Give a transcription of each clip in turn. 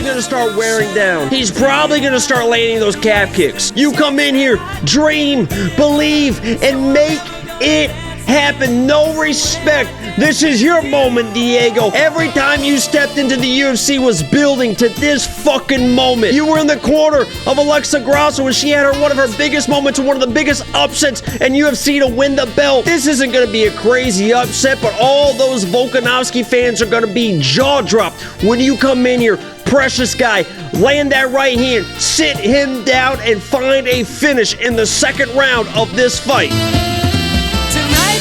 probably going to start wearing down. He's probably going to start landing those calf kicks. You come in here, dream, believe, and make it happen. No respect. This is your moment, Diego. Every time you stepped into the UFC was building to this fucking moment. You were in the corner of Alexa Grasso when she had one of her biggest moments and one of the biggest upsets in UFC to win the belt. This isn't going to be a crazy upset, but all those Volkanovski fans are going to be jaw-dropped when you come in here. Precious guy, land that right hand, sit him down, and find a finish in the second round of this fight.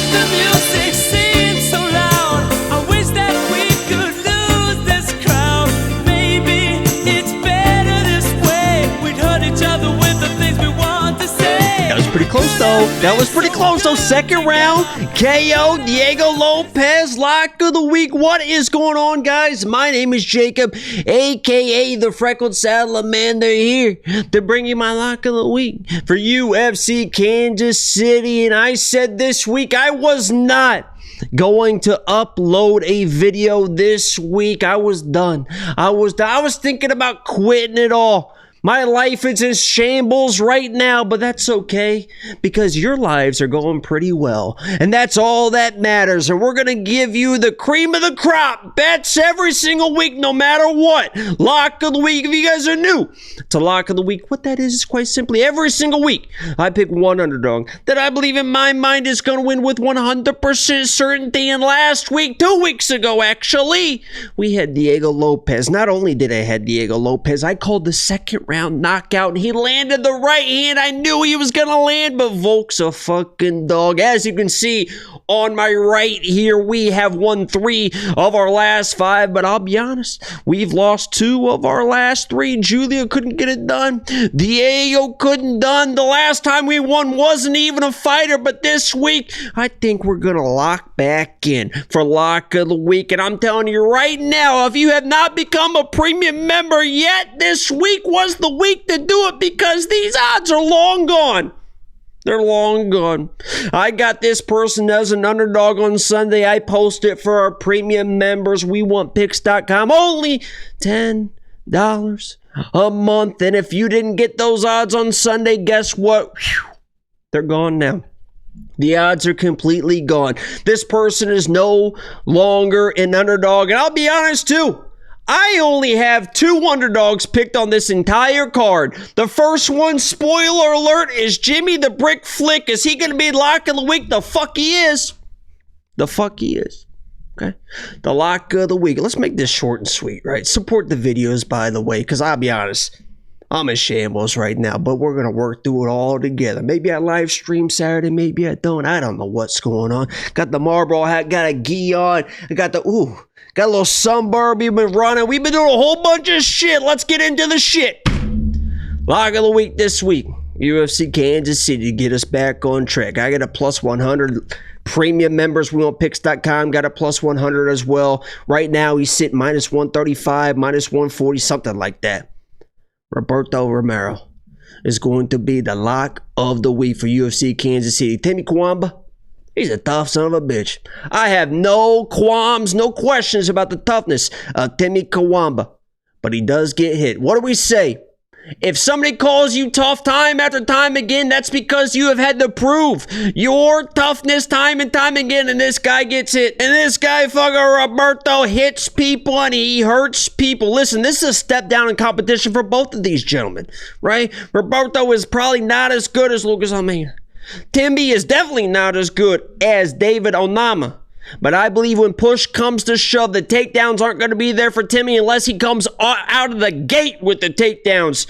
The music seems so loud. I wish that we could lose this crowd. Maybe it's better this way. We'd hurt each other with the things we want to say. That was pretty close, though. That was pretty close, though. Second round, KO, Diego Lopez, lock of the week. What is going on, guys? My name is Jacob, a.k.a. the Freckled Salamander, here to bring you my lock of the week for UFC Kansas City. And I said this week I was not going to upload a video this week. I was done. I was thinking about quitting it all. My life is in shambles right now, but that's okay because your lives are going pretty well, and that's all that matters. And we're going to give you the cream of the crop bets every single week, no matter what. Lock of the week. If you guys are new to Lock of the Week, what that is quite simply every single week, I pick one underdog that I believe in my mind is going to win with 100% certainty. And last week, 2 weeks ago, actually, we had Diego Lopez. Not only did I have Diego Lopez, I called the second round knockout, and he landed the right hand. I knew he was gonna land, but Volk's a fucking dog. As you can see on my right here, we have won 3 of our last 5, but I'll be honest, we've lost 2 of our last 3. Julia couldn't get it done. Diego couldn't done. The last time we won wasn't even a fighter, but this week, I think we're gonna lock back in for Lock of the Week. And I'm telling you right now, if you have not become a premium member yet, this week was the week to do it because these odds are long gone. They're long gone. I got this person as an underdog on Sunday. I post it for our premium members. WeWantPicks.com. Only $10 a month. And if you didn't get those odds on Sunday, guess what? Whew, they're gone now. The odds are completely gone. This person is no longer an underdog. And I'll be honest too, I only have 2 underdogs picked on this entire card. The first one, spoiler alert, is Jimmy the Brick Flick. Is he going to be Lock of the Week? The fuck he is. The fuck he is. Okay? The Lock of the Week. Let's make this short and sweet, right? Support the videos, by the way, because I'll be honest, I'm in shambles right now, but we're going to work through it all together. Maybe I live stream Saturday, maybe I don't. I don't know what's going on. Got the Marlboro hat, got a gi on. I got the, got a little sunburn we've been running. We've been doing a whole bunch of shit. Let's get into the shit. Lock of the week this week. UFC Kansas City to get us back on track. I got a plus 100. Premium members, WeWantPicks.com got a plus 100 as well. Right now, he's sitting minus 135, minus 140, something like that. Roberto Romero is going to be the lock of the week for UFC Kansas City. Timmy Kwamba, he's a tough son of a bitch. I have no qualms, no questions about the toughness of Timmy Kwamba, but he does get hit. What do we say? If somebody calls you tough time after time again, that's because you have had to prove your toughness time and time again, and this guy gets hit. And this guy fucking Roberto hits people and he hurts people. Listen, this is a step down in competition for both of these gentlemen, right? Roberto is probably not as good as Lucas Almeida. Timby is definitely not as good as David Onama. But I believe when push comes to shove, the takedowns aren't going to be there for Timmy unless he comes out of the gate with the takedowns.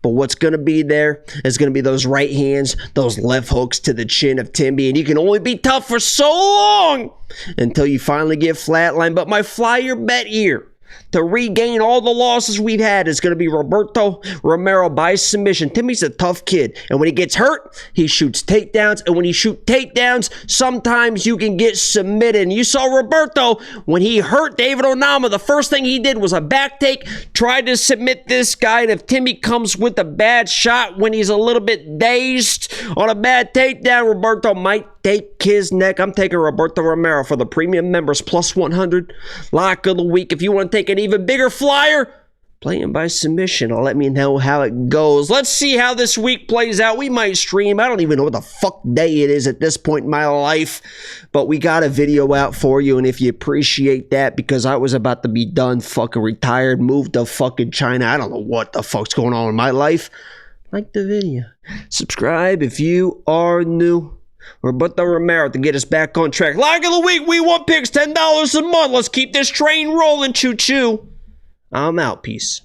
But what's going to be there is going to be those right hands, those left hooks to the chin of Timby. And you can only be tough for so long until you finally get flatlined. But my flyer bet here to regain all the losses we've had is going to be Roberto Romero by submission. Timmy's a tough kid, and when he gets hurt, he shoots takedowns, and when you shoot takedowns, sometimes you can get submitted. And you saw Roberto, when he hurt David Onama, the first thing he did was a back take, tried to submit this guy, and if Timmy comes with a bad shot when he's a little bit dazed on a bad takedown, Roberto might take his neck. I'm taking Roberto Romero for the premium members, plus 100 lock of the week. If you want to take an even bigger flyer, playing by submission. I'll let me know how it goes. Let's see how this week plays out. We might stream. I don't even know what the fuck day it is at this point in my life, but we got a video out for you, and if you appreciate that, because I was about to be done, fucking retired, moved to fucking China. I don't know what the fuck's going on in my life. Like the video. Subscribe if you are new. Roberto Romero to get us back on track. Lock of the week, we want picks, $10 a month. Let's keep this train rolling, choo-choo. I'm out. Peace.